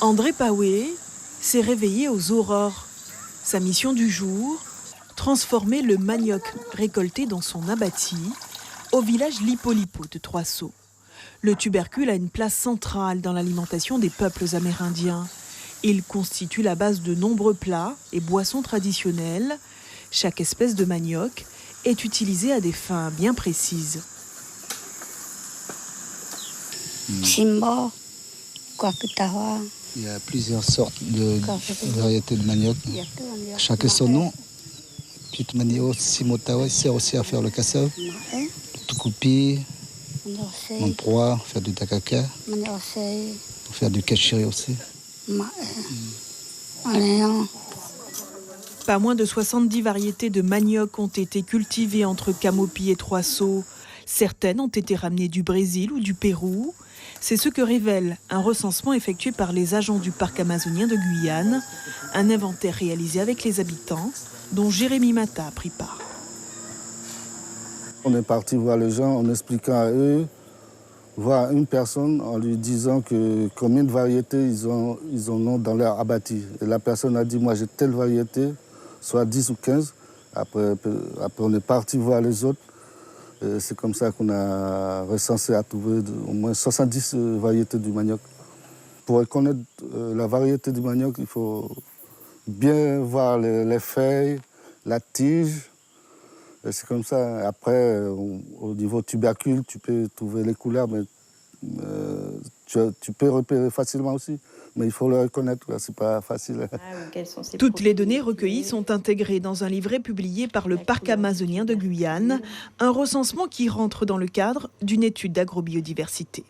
André Paoué s'est réveillé aux aurores. Sa mission du jour, transformer le manioc récolté dans son abatis au village Lipo-Lipo de Trois-Sauts. Le tubercule a une place centrale dans l'alimentation des peuples amérindiens. Il constitue la base de nombreux plats et boissons traditionnelles. Chaque espèce de manioc est utilisée à des fins bien précises. Chimbo, Kwakutawa. Il y a plusieurs sortes de variétés de manioc. Chacun son nom. Petite manioc, Simotawa, sert aussi à faire le cassave. Tukupi, Mamproa, faire du takaka. Faire du kachiri aussi. Pas moins de 70 variétés de manioc ont été cultivées entre Camopi et Trois-Sauts. Certaines ont été ramenées du Brésil ou du Pérou. C'est ce que révèle un recensement effectué par les agents du parc amazonien de Guyane, un inventaire réalisé avec les habitants, dont Jérémy Mata a pris part. On est parti voir les gens en expliquant à eux, voir une personne en lui disant que combien de variétés ils en ont dans leur abatis. Et la personne a dit, moi j'ai telle variété, soit 10 ou 15. Après on est parti voir les autres. C'est comme ça qu'on a recensé à trouver au moins 70 variétés du manioc. Pour reconnaître la variété du manioc, il faut bien voir les feuilles, la tige. C'est comme ça. Après, au niveau tubercule, tu peux trouver les couleurs, mais tu peux repérer facilement aussi. Mais il faut le reconnaître, c'est pas facile. Toutes les données recueillies sont intégrées dans un livret publié par le parc amazonien de Guyane, un recensement qui rentre dans le cadre d'une étude d'agrobiodiversité.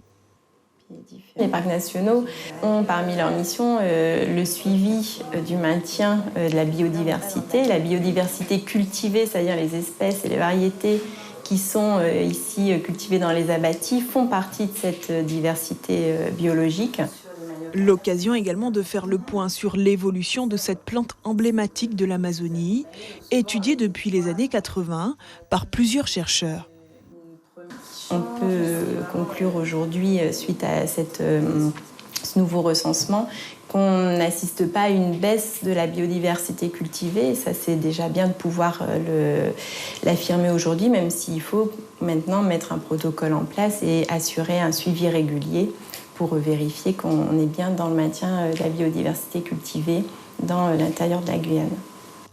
Les parcs nationaux ont parmi leurs missions le suivi du maintien de la biodiversité cultivée, c'est-à-dire les espèces et les variétés qui sont ici cultivées dans les abatis font partie de cette diversité biologique. L'occasion également de faire le point sur l'évolution de cette plante emblématique de l'Amazonie, étudiée depuis les années 80 par plusieurs chercheurs. On peut conclure aujourd'hui, suite à ce nouveau recensement, qu'on n'assiste pas à une baisse de la biodiversité cultivée. Et ça, c'est déjà bien de pouvoir l'affirmer aujourd'hui, même s'il faut maintenant mettre un protocole en place et assurer un suivi régulier pour vérifier qu'on est bien dans le maintien de la biodiversité cultivée dans l'intérieur de la Guyane.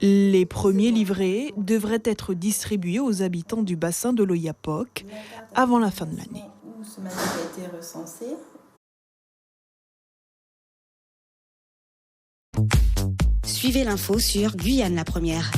Les premiers livrets devraient être distribués aux habitants du bassin de l'Oyapock avant la fin de l'année. Ce manioc a été recensé. Suivez l'info sur Guyane la Première.